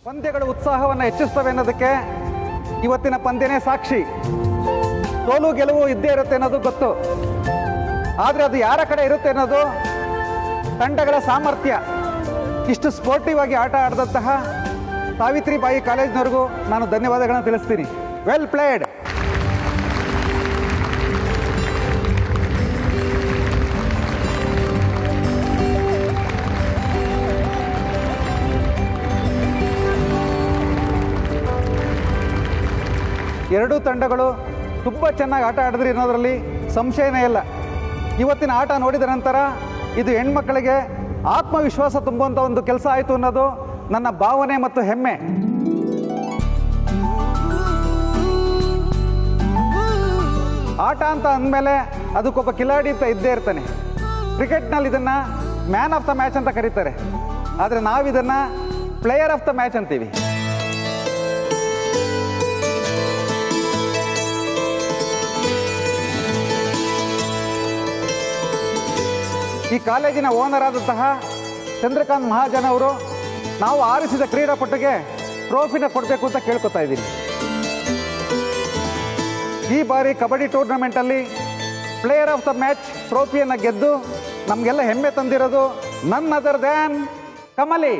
ಪಂದ್ಯಗಳು ಉತ್ಸಾಹವನ್ನು ಹೆಚ್ಚಿಸ್ತವೆ ಅನ್ನೋದಕ್ಕೆ ಇವತ್ತಿನ ಪಂದ್ಯನೇ ಸಾಕ್ಷಿ. ಸೋಲು ಗೆಲುವು ಇದ್ದೇ ಇರುತ್ತೆ ಅನ್ನೋದು ಗೊತ್ತು, ಆದರೆ ಅದು ಯಾರ ಕಡೆ ಇರುತ್ತೆ ಅನ್ನೋದು ತಂಡಗಳ ಸಾಮರ್ಥ್ಯ. ಇಷ್ಟು ಸ್ಪೋರ್ಟಿವ್ ಆಗಿ ಆಟ ಆಡಿದಂತಹ ಸಾವಿತ್ರಿಬಾಯಿ ಕಾಲೇಜಿನವ್ರಿಗೂ ನಾನು ಧನ್ಯವಾದಗಳನ್ನು ತಿಳಿಸ್ತೀನಿ. Well played. ಎರಡೂ ತಂಡಗಳು ತುಂಬ ಚೆನ್ನಾಗಿ ಆಟ ಆಡಿದ್ರಿ ಅನ್ನೋದರಲ್ಲಿ ಸಂಶಯನೇ ಇಲ್ಲ. ಇವತ್ತಿನ ಆಟ ನೋಡಿದ ನಂತರ ಇದು ಹೆಣ್ಮಕ್ಕಳಿಗೆ ಆತ್ಮವಿಶ್ವಾಸ ತುಂಬುವಂಥ ಒಂದು ಕೆಲಸ ಆಯಿತು ಅನ್ನೋದು ನನ್ನ ಭಾವನೆ ಮತ್ತು ಹೆಮ್ಮೆ. ಆಟ ಅಂತ ಅಂದಮೇಲೆ ಅದಕ್ಕೊಬ್ಬ ಕಿಲಾಡಿ ಅಂತ ಇದ್ದೇ ಇರ್ತಾನೆ. ಕ್ರಿಕೆಟ್ನಲ್ಲಿ ಇದನ್ನು ಮ್ಯಾನ್ ಆಫ್ ದ ಮ್ಯಾಚ್ ಅಂತ ಕರೀತಾರೆ, ಆದರೆ ನಾವಿದನ್ನು ಪ್ಲೇಯರ್ ಆಫ್ ದ ಮ್ಯಾಚ್ ಅಂತೀವಿ. ಈ ಕಾಲೇಜಿನ ಓನರ್ ಆದಂತಹ ಚಂದ್ರಕಾಂತ್ ಮಹಾಜನ್ ಅವರು ನಾವು ಆರಿಸಿದ ಕ್ರೀಡಾಪಟುಗೆ ಟ್ರೋಫಿನ ಕೊಡಬೇಕು ಅಂತ ಕೇಳ್ಕೊತಾ ಇದ್ದೀನಿ. ಈ ಬಾರಿ ಕಬಡ್ಡಿ ಟೂರ್ನಮೆಂಟಲ್ಲಿ ಪ್ಲೇಯರ್ ಆಫ್ ದ ಮ್ಯಾಚ್ ಟ್ರೋಫಿಯನ್ನು ಗೆದ್ದು ನಮಗೆಲ್ಲ ಹೆಮ್ಮೆ ತಂದಿರೋದು ನನ್ ಅದರ್ ದ್ಯಾನ್ ಕಮಲಿ.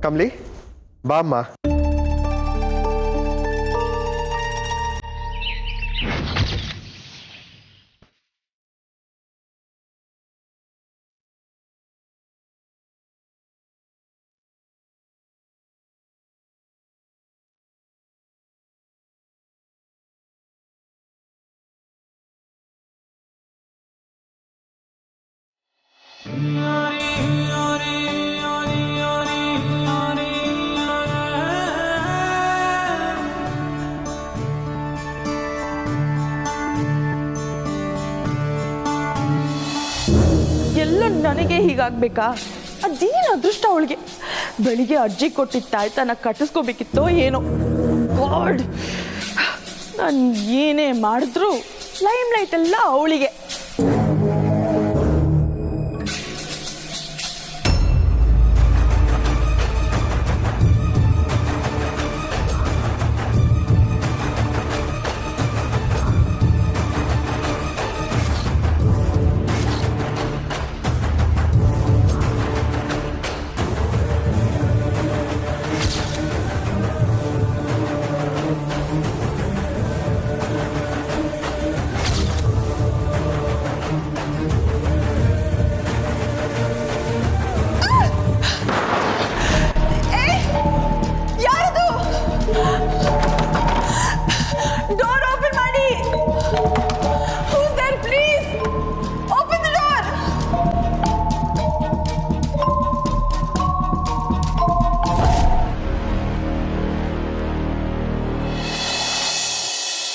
ಕಮಲಿ ಬಾಮ್ಮ. ಎಲ್ಲ ನನಗೆ ಹೀಗಾಗ್ಬೇಕಾ? ಅದೇನು ಅದೃಷ್ಟ ಅವಳಿಗೆ. ಬೆಳಿಗ್ಗೆ ಅಜ್ಜಿ ಕೊಟ್ಟಿದ್ದ ತಾಯ್ತನ ಕಟ್ಟಿಸ್ಕೋಬೇಕಿತ್ತೋ ಏನೋ. ಗಾಡ್, ನಾನು ಏನೇ ಮಾಡಿದ್ರು ಲೈಮ್ ಲೈಟ್ ಎಲ್ಲ ಅವಳಿಗೆ.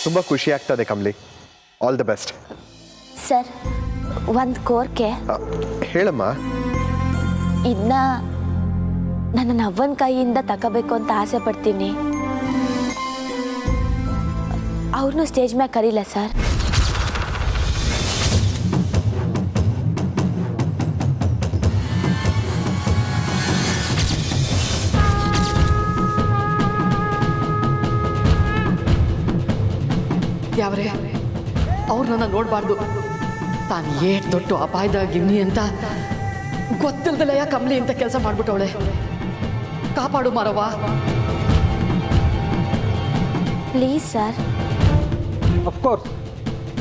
ತುಂಬ ಖುಷಿ ಆಗ್ತದೆ Kamali. All the best. Sir, ಒಂದು ಕೋರಿಕೆ. ಹೇಳಮ್ಮ. ಇದನ್ನ ನನ್ನ ಅವ್ವನ ಕೈಯಿಂದ ತಗೋಬೇಕು ಅಂತ ಆಸೆ ಪಡ್ತೀನಿ. ಅವ್ರನ್ನೂ ಸ್ಟೇಜ್ ಮ್ಯಾಗ ಕರೀಲ ಸರ್? ಯಾವ್ರೆ ಅವ್ರನ್ನ ನೋಡಬಾರ್ದು. ತಾನು ಏಟ್ ದೊಡ್ಡ ಅಪಾಯದಾಗಿವ್ನಿ ಅಂತ ಗೊತ್ತಿಲ್ದಲಯ್ಯ ಕಮಲಿ ಅಂತ ಕೆಲಸ ಮಾಡ್ಬಿಟ್ಟವಳೆ. ಕಾಪಾಡು ಮಾರವ್ವ. Please sir. ಅಫ್ಕೋರ್ಸ್.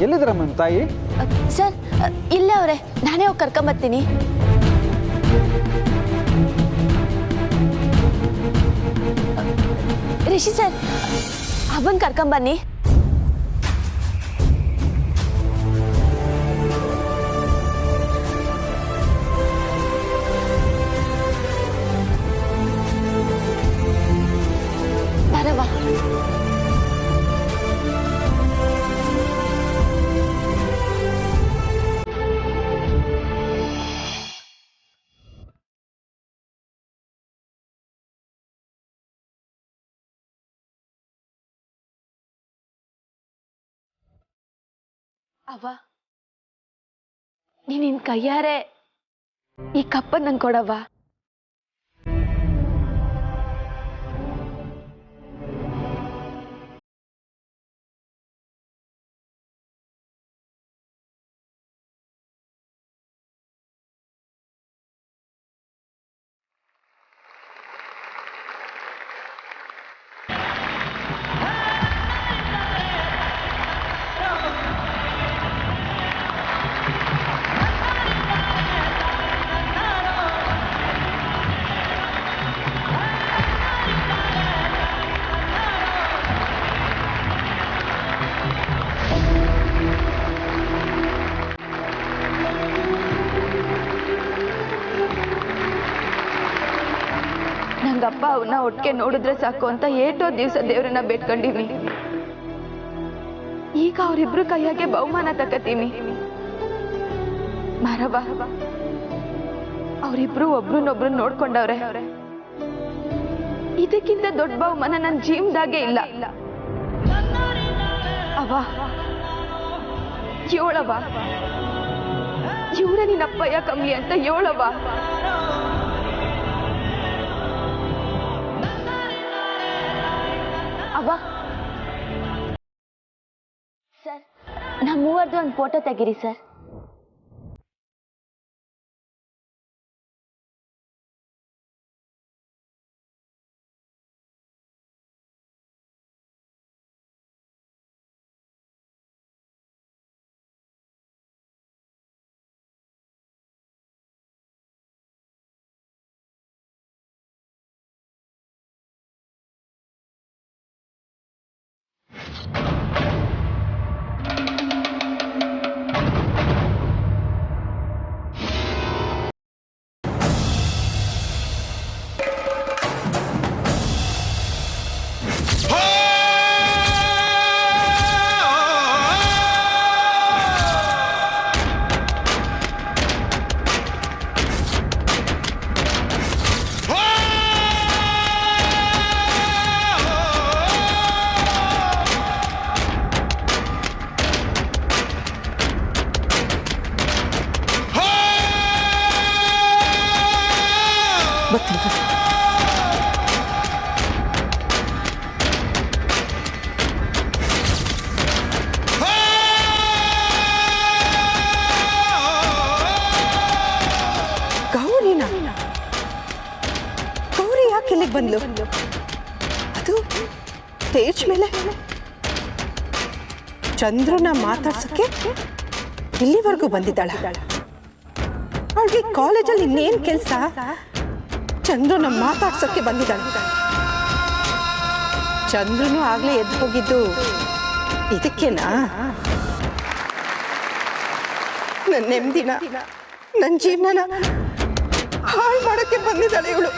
ಎಲ್ಲಿದ್ದೀರಮ್ಮ ನಿಮ್ಮ ತಾಯಿ? ಸರ್, ಇಲ್ಲೇ ಅವರೇ. ನಾನೇ ಹೋಗಿ ಕರ್ಕೊಂಬರ್ತೀನಿ. ರಿಷಿ ಸರ್, ಅವನ್ ಕರ್ಕೊಂಬನ್ನಿ. ಅವ್ವ ನಿನ್ ಕೈಯಾರೆ ಈ ಕಪ್ಪ ನಂಗೆ ಕೊಡವ್ವ. ನಂಗಪ್ಪ ಅವನ್ನ ಒಟ್ಟಿಗೆ ನೋಡಿದ್ರೆ ಸಾಕು ಅಂತ ಏಟೋ ದಿವಸ ದೇವ್ರನ್ನ ಬೇಡ್ಕೊಂಡಿವಿ. ಈಗ ಅವರಿಬ್ರು ಕೈಯಾಗೆ ಬಹುಮಾನ ತಕತೀನಿ. ಮಾರವ್ವ, ಅವರಿಬ್ರು ಒಬ್ರನ್ನೊಬ್ರು ನೋಡ್ಕೊಂಡವ್ರೆ. ಇದಕ್ಕಿಂತ ದೊಡ್ಡ ಬಹುಮಾನ ನನ್ನ ಜೀವನದಾಗೆ ಇಲ್ಲ. ಅವ್ವ, ಯೋಳವ್ವ, ಇವ್ರ ನಿನ್ನಪ್ಪಯ್ಯ ಕಮ್ಮಿ ಅಂತ ಯೋಳವ್ವ. ಅವ್ವ, ಸರ್, ನಮ್ಮ ಮೂವರ್ದು ಒಂದು ಫೋಟೋ ತೆಗೀರಿ ಸರ್. ಗೌರಿ ಯಾಕೆ ಇಲ್ಲಿಗೆ ಬಂದ್ಲು? ಅದು ಸ್ಟೇಜ್ ಮೇಲೆ ಚಂದ್ರನ ಮಾತಾಡ್ಸಕ್ಕೆ ಇಲ್ಲಿವರೆಗೂ ಬಂದಿದ್ದಾಳ. ಅವಳಿಗೆ ಕಾಲೇಜಲ್ಲಿ ಇನ್ನೇನು ಕೆಲಸ? ಚಂದ್ರನ ಮಾತಾಡ್ಸಕ್ಕೆ ಬಂದಿದ್ದಾಳೆ. ಚಂದ್ರನು ಆಗ್ಲೇ ಎದ್ದು ಹೋಗಿದ್ದು ಇದಕ್ಕೇನಾ? ನನ್ನ ನೆಮ್ಮದಿನ, ನನ್ನ ಜೀವನನ ಹಾಳು ಮಾಡಕ್ಕೆ ಬಂದಿದ್ದಾಳೆ ಇವಳು.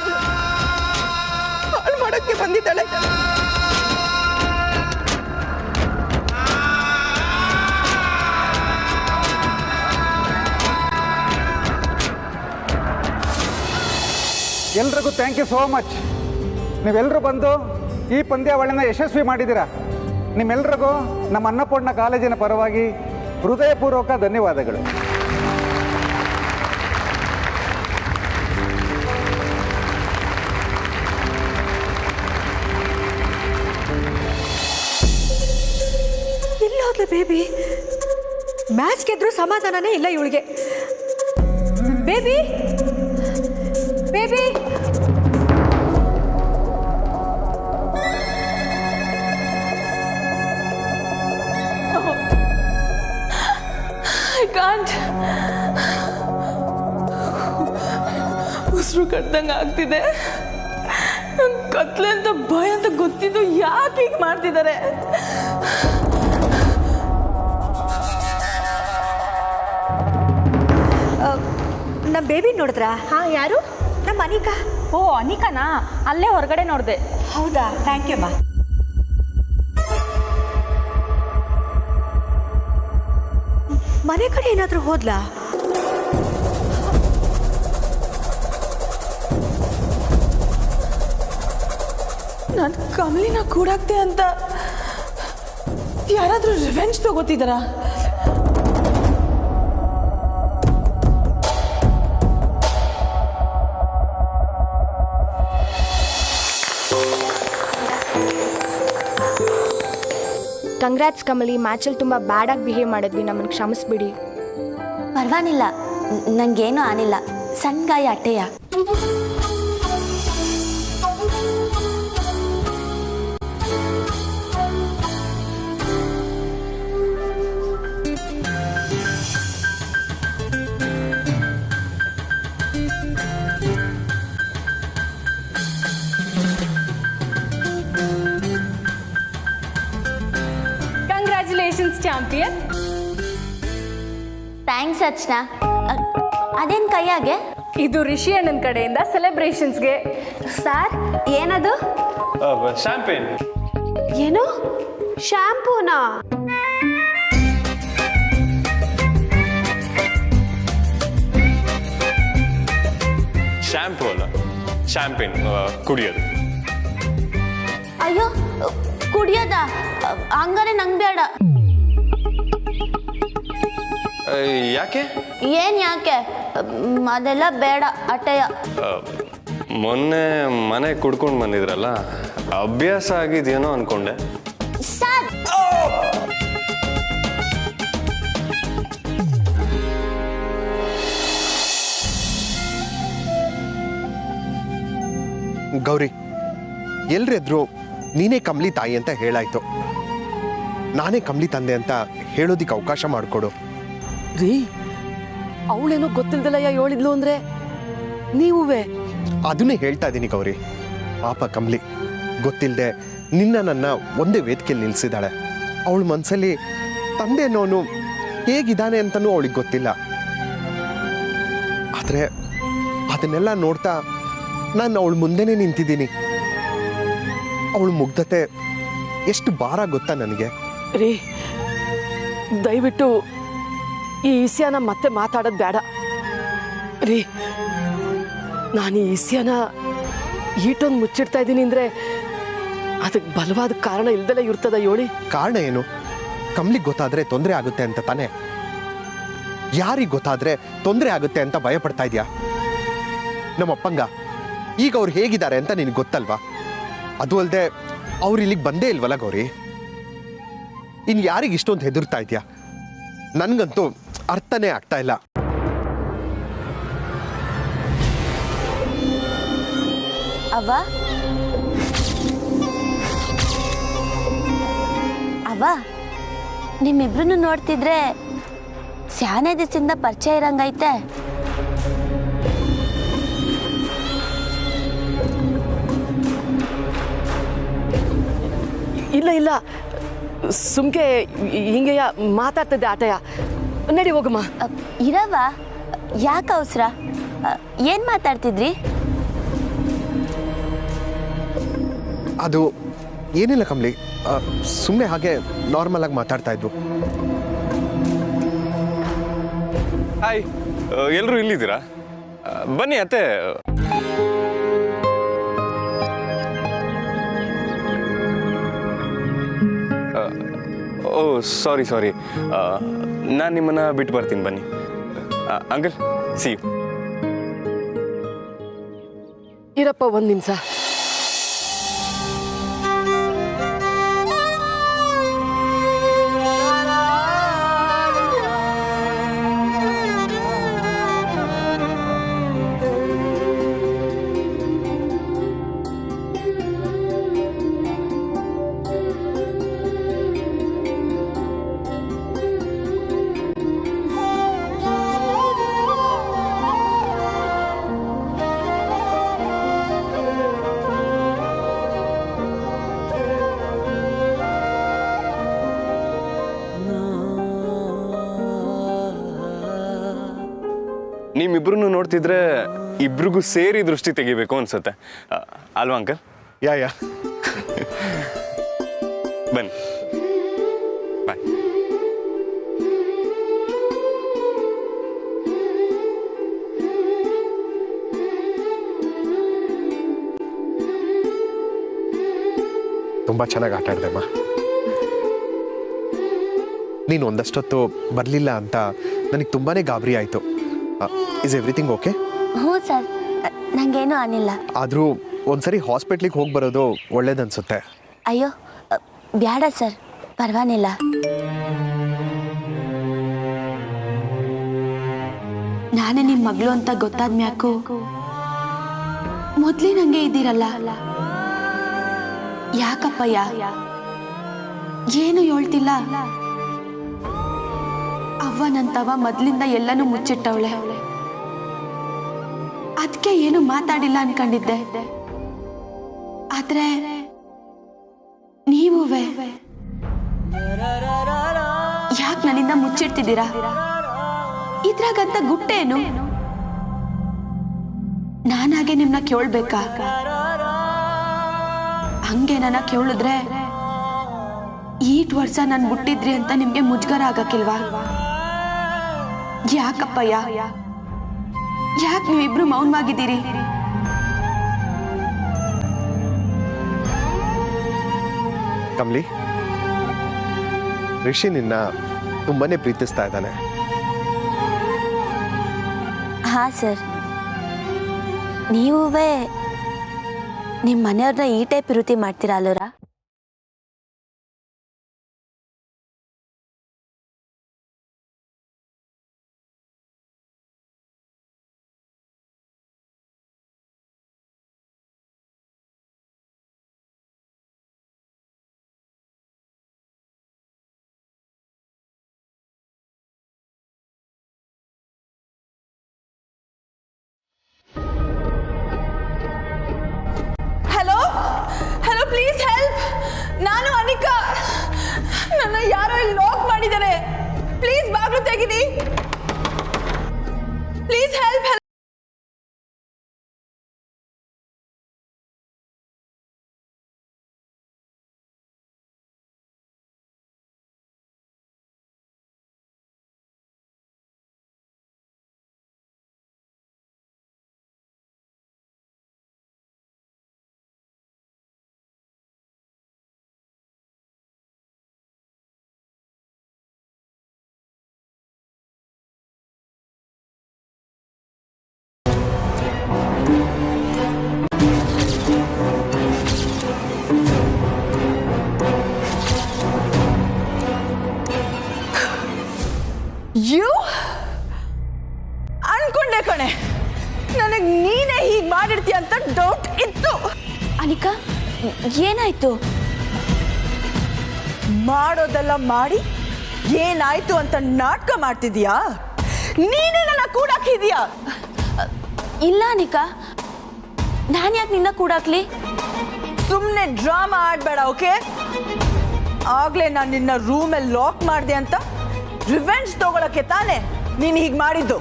ಹಾಳು ಮಾಡಕ್ಕೆ ಬಂದಿದ್ದಾಳೆ. ಎಲ್ರಿಗೂ ಥ್ಯಾಂಕ್ ಯು ಸೋ ಮಚ್. ನೀವೆಲ್ಲರೂ ಬಂದು ಈ ಪಂದ್ಯಾವಳಿನ ಯಶಸ್ವಿ ಮಾಡಿದ್ದೀರಾ. ನಿಮ್ಮೆಲ್ರಿಗೂ ನಮ್ಮ ಅನ್ನಪೂರ್ಣ ಕಾಲೇಜಿನ ಪರವಾಗಿ ಹೃದಯಪೂರ್ವಕ ಧನ್ಯವಾದಗಳು. ಇಲ್ಲ ಬೇಬಿ, ಮ್ಯಾಚ್ ಗೆದ್ರು ಸಮಾಧಾನನೇ ಇಲ್ಲ ಇವಳಿಗೆ. ಬೇಬಿ ಬೇಬಿ ಉಸಿರು ಕಟ್ಟದಂಗೆ ಆಗ್ತಿದೆ. ಕತ್ಲೆ ಅಂತ ಭಯ ಅಂತ ಗೊತ್ತಿದ್ದು ಯಾಕೆ ಹೀಗೆ ಮಾಡ್ತಿದ್ದಾರೆ? ನಮ್ಮ ಬೇಬಿ ನೋಡಿದ್ರಾ? ಹಾಂ, ಯಾರು? ನಮ್ಮ ಅನಿಕಾ. ಓ, ಅನಿಕಾನಾ? ಅಲ್ಲೇ ಹೊರಗಡೆ ನೋಡಿದೆ. ಹೌದಾ? ಥ್ಯಾಂಕ್ ಯು ಅಮ್ಮ. ಮನೆ ಕಡೆ ಏನಾದರೂ ಹೋದ್ಲಾ? ನಾನು ಕಮಲಿನ ಕೂಡಾಕ್ತೆ ಅಂತ ಯಾರಾದರೂ ರಿವೆಂಜ್ ತಗೋತಿದ್ದಾರಾ? ಕಂಗ್ರಾಟ್ಸ್ ಕಮಲಿ, ಮ್ಯಾಚಲ್ಲಿ ತುಂಬ ಬ್ಯಾಡಾಗಿ ಬಿಹೇವ್ ಮಾಡಿದ್ವಿ, ನಮ್ಮನ್ನು ಕ್ಷಮಿಸ್ಬಿಡಿ. ಪರವಾಗಿಲ್ಲ, ನಂಗೇನು ಆನಿಲ್ಲ, ಸಣ್ಣ ಗಾಯ ಅಟ್ಟೆಯ. Congratulations champion. ಥ್ಯಾಂಕ್ಸ್ ಅರ್ಚನಾ. ಅದೇನು ಕೈಯಾಗೆ? ಇದು ರಿಷಿ ಅಣ್ಣನ ಕಡೆಯಿಂದ ಸೆಲೆಬ್ರೇಷನ್ಸ್ಗೆ. ಸರ್ ಏನದು? ಶಾಂಪೇನ್. ಏನು ಶಾಂಪೂನಾ? ಶಾಂಪೂ ಅಲ್ಲ, ಶಾಂಪೇನ್ ಕುಡಿಯೋದು. ಅಯ್ಯೋ, ಕುಡಿಯೋದ? ಹಂಗಾರೆ ನಂಗೆ ಬೇಡ. ಯಾಕೆ? ಏನ್ ಯಾಕೆ? ಅದೆಲ್ಲ ಬೇಡ ಅಟ್ಟೆಯ. ಮೊನ್ನೆ ಮನೆ ಕುಡ್ಕೊಂಡು ಬಂದಿದ್ರಲ್ಲ, ಅಭ್ಯಾಸ ಆಗಿದೆಯೇನೋ ಅನ್ಕೊಂಡೆ. ಸರ್, ಗೌರಿ, ಎಲ್ರೆದ್ರು ನೀನೇ ಕಮಲಿ ತಾಯಿ ಅಂತ ಹೇಳಾಯ್ತು. ನಾನೇ ಕಮಲಿ ತಂದೆ ಅಂತ ಹೇಳೋದಿಕ್ಕೆ ಅವಕಾಶ ಮಾಡಿಕೊಡು. ರೀ, ಅವಳೇನೋ ಗೊತ್ತಿಲ್ದಲಯ್ಯ ಹೇಳಿದ್ಲು ಅಂದ್ರೆ ನೀವುವೇ? ಅದನ್ನೇ ಹೇಳ್ತಾ ಇದ್ದೀನಿ ಗೌರಿ. ಪಾಪ ಕಮಲಿ ಗೊತ್ತಿಲ್ಲದೆ ನನ್ನ ಒಂದೇ ವೇದಿಕೆಯಲ್ಲಿ ನಿಲ್ಲಿಸಿದಾಳೆ. ಅವಳ ಮನಸ್ಸಲ್ಲಿ ತಂದೆ ಅನ್ನೋನು ಹೇಗಿದ್ದಾನೆ ಅಂತನೂ ಅವಳಿಗೆ ಗೊತ್ತಿಲ್ಲ. ಆದರೆ ಅದನ್ನೆಲ್ಲ ನೋಡ್ತಾ ನಾನು ಅವಳ ಮುಂದೆನೇ ನಿಂತಿದ್ದೀನಿ. ಅವಳ ಮುಗ್ಧತೆ ಎಷ್ಟು ಭಾರ ಗೊತ್ತಾ ನನಗೆ. ರೀ, ದಯವಿಟ್ಟು ಈ ವಿಷಯನ ಮತ್ತೆ ಮಾತಾಡೋದು ಬೇಡ ರೀ. ನಾನು ಈ ವಿಷಯನ ಈಟೊಂದು ಮುಚ್ಚಿಡ್ತಾ ಇದ್ದೀನಿ ಅಂದರೆ ಅದಕ್ಕೆ ಬಲವಾದ ಕಾರಣ ಇಲ್ದಲೇ ಇರ್ತದ ಹೇಳಿ. ಕಾರಣ ಏನು? ಕಮಲಿಗೆ ಗೊತ್ತಾದ್ರೆ ತೊಂದರೆ ಆಗುತ್ತೆ ಅಂತ ತಾನೆ? ಯಾರಿಗೆ ಗೊತ್ತಾದ್ರೆ ತೊಂದರೆ ಆಗುತ್ತೆ ಅಂತ ಭಯ ಪಡ್ತಾ ಇದೆಯಾ? ನಮ್ಮಪ್ಪಂಗ ಈಗ ಅವ್ರು ಹೇಗಿದ್ದಾರೆ ಅಂತ ನಿನಗೆ ಗೊತ್ತಲ್ವಾ? ಅದು ಅಲ್ಲದೆ ಅವ್ರು ಇಲ್ಲಿಗೆ ಬಂದೇ ಇಲ್ವಲ್ಲ ಗೌರಿ. ಇನ್ನು ಯಾರಿಗೆ ಇಷ್ಟೊಂದು ಹೆದರ್ತಾ ಇದೆಯಾ? ನನಗಂತೂ ಅರ್ಥನೇ ಆಗ್ತಾ ಇಲ್ಲ. ಅವ್ವ, ಅವ್ವ, ನಿಮ್ಮಿಬ್ರನ್ನು ನೋಡ್ತಿದ್ರೆ ಸ್ಯಾನೆ ದಿವಸದಿಂದ ಪರಿಚಯ ಇರಂಗೈತೆ. ಇಲ್ಲ ಇಲ್ಲ, ಸುಮ್ಕೆ ಹಿಂಗೆಯ ಮಾತಾಡ್ತಿದ್ದೆ ಆಟಯ. ನಡಿ ಹೋಗಮ್ಮ. ಇರವ, ಯಾಕೆ ಅವಸರ? ಏನು ಮಾತಾಡ್ತಿದ್ರಿ? ಅದು ಏನಿಲ್ಲ ಕಮಲಿ, ಸುಮ್ಮನೆ ಹಾಗೆ ನಾರ್ಮಲ್ ಆಗಿ ಮಾತಾಡ್ತಾ ಇದ್ವು. ಹಾಯ್, ಎಲ್ಲರೂ ಇಲ್ಲಿದ್ದೀರಾ? ಬನ್ನಿ ಅತ್ತೆ. ಓ ಸಾರಿ, ನಾನು ನಿಮ್ಮನ್ನು ಬಿಟ್ಟು ಬರ್ತೀನಿ, ಬನ್ನಿ. Uncle, see you. ಇರಪ್ಪ ಒಂದು ನಿಮಿಷ. ನಿಮ್ಮಿಬ್ರು ನೋಡ್ತಿದ್ರೆ ಇಬ್ರಿಗೂ ಸೇರಿ ದೃಷ್ಟಿ ತೆಗಿಬೇಕು ಅನ್ಸುತ್ತೆ ಅಲ್ವಾ ಅಂಕಲ್? ಯಾ ಬನ್ನಿ, ಬಾಯ್. ತುಂಬ ಚೆನ್ನಾಗಿ ಆಟ ಆಡ್ದೆಮ್ಮ. ನೀನು ಒಂದಷ್ಟೊತ್ತು ಬರಲಿಲ್ಲ ಅಂತ ನನಗೆ ತುಂಬಾ ಗಾಬರಿ ಆಯಿತು. Is everything okay? ಹ್ಞೂ ಸರ್, ನನಗೇನು ಆನಿಲ್ಲ. ಆದರೂ ಒಂದ್ಸರಿ ಹಾಸ್ಪಿಟ್ಲಿಗೆ ಹೋಗಿ ಬರೋದು ಒಳ್ಳೇದನ್ಸುತ್ತೆ. ಅಯ್ಯೋ, ಬ್ಯಾಡ ಸರ್, ಪರವಾಗಿಲ್ಲ. ನಾನೇ ನಿಮ್ಮ ಮಗಳು ಅಂತ ಗೊತ್ತಾದ್ಮ್ಯಾಕು ಮೊದ್ಲೇ ನಂಗೆ ಇದ್ದೀರಲ್ಲ, ಯಾಕಪ್ಪಯ್ಯ ಏನು ಹೇಳ್ತಿಲ್ಲ? ಅವ್ವನಂತವ ಮೊದ್ಲಿಂದ ಎಲ್ಲನೂ ಮುಚ್ಚಿಟ್ಟವಳೆ, ಅದಕ್ಕೆ ಏನು ಮಾತಾಡಿಲ್ಲ ಅನ್ಕೊಂಡಿದ್ದೆ. ಆದ್ರೆ ನೀವುವೆ ಯಾಕೆ ನನ್ನಿಂದ ಮುಚ್ಚಿಡ್ತಿದ್ದೀರಾ? ಇದ್ರಾಗಂತ ಗುಟ್ಟೇನು? ನಾನಾಗೆ ನಿಮ್ನ ಕೇಳ್ಬೇಕಾ? ಹಂಗೆ ನನ್ನ ಕೇಳಿದ್ರೆ ಈಟ್ ವರ್ಷ ನಾನು ಬಿಟ್ಟಿದ್ರಿ ಅಂತ ನಿಮ್ಗೆ ಮುಜುಗರ ಆಗಕ್ಕಿಲ್ವಾ? ಯಾಕಪ್ಪಯ್ಯ, ಯಾಕೆ ನೀವಿಬ್ರು ಮೌನವಾಗಿದ್ದೀರಿ? ಕಮಲಿ, ರಿಷಿ ನಿನ್ನ ತುಂಬಾನೇ ಪ್ರೀತಿಸ್ತಾ ಇದ್ದಾನೆ. ಹಾ ಸರ್, ನೀವೇ ನಿಮ್ಮ ಮನೆಯವ್ರನ್ನ ಈ ಟೈಪ್ ಪ್ರೀತಿ ಮಾಡ್ತೀರಾ ಅಲ್ಲೋರ? Hello please help. ನಾನು ಅನಿಕಾ. ನನ್ನ ಯಾರೋ ಇಲ್ಲಿ ಲಾಕ್ ಮಾಡಿದ್ದಾರೆ. ಪ್ಲೀಸ್ ಬಾಗ್ಲು ತೆಗೀರಿ. Please help. ಯು ಅನ್ಕೊಂಡೆ ಕಣೆ, ನನಗೆ ನೀನೇ ಹೀಗೆ ಮಾಡಿರ್ತೀಯ ಅಂತ ಡೌಟ್ ಇತ್ತು. ಅನಿಕಾ, ಏನಾಯ್ತು? ಮಾಡೋದೆಲ್ಲ ಮಾಡಿ ಏನಾಯ್ತು ಅಂತ ನಾಟಕ ಮಾಡ್ತಿದ್ಯಾ? ನೀನೇ ನನ್ನ ಕೂಡಾಕಿದ್ಯಾ? ಇಲ್ಲ ಅನಿಕಾ, ನಾನು ಯಾಕೆ ನಿನ್ನ ಕೂಡಾಕ್ಲಿ? ಸುಮ್ಮನೆ ಡ್ರಾಮಾ ಆಡ್ಬೇಡ, ಓಕೆ? ಆಗ್ಲೇ ನಾನು ನಿನ್ನ ರೂಮಲ್ಲಿ ಲಾಕ್ ಮಾಡಿದೆ ಅಂತ ರಿವೆಂಜ್ ತಗೊಳಕ್ಕೆ ತಾನೆ ನೀನು ಹೀಗೆ ಮಾಡಿದ್ದು.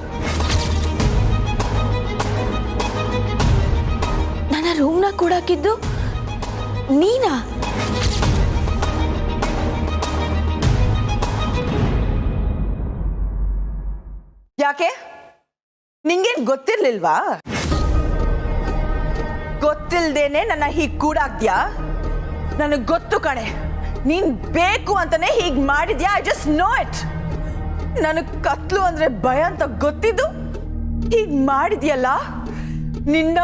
ನನ್ನ ರೂಮ್ನ ಕೂಡಾಕಿದ್ದು ನೀನಾ? ಯಾಕೆ? ನಿಂಗೇನ್ ಗೊತ್ತಿರ್ಲಿಲ್ವಾ? ಗೊತ್ತಿಲ್ದೇನೆ ನನ್ನ ಹೀಗ್ ಕೂಡಾಕ್ದ್ಯಾ? ನನಗ್ ಗೊತ್ತು ಕಣೆ, ನೀನ್ ಬೇಕು ಅಂತಾನೆ ಹೀಗ್ ಮಾಡಿದ್ಯಾ. I just know it. ನನಗ್ ಕತ್ಲು ಅಂದ್ರೆ ಭಯ ಅಂತ ಗೊತ್ತಿದ್ದು ಹೀಗ್ ಮಾಡಿದ್ಯಲ್ಲ ನಿನ್ನ.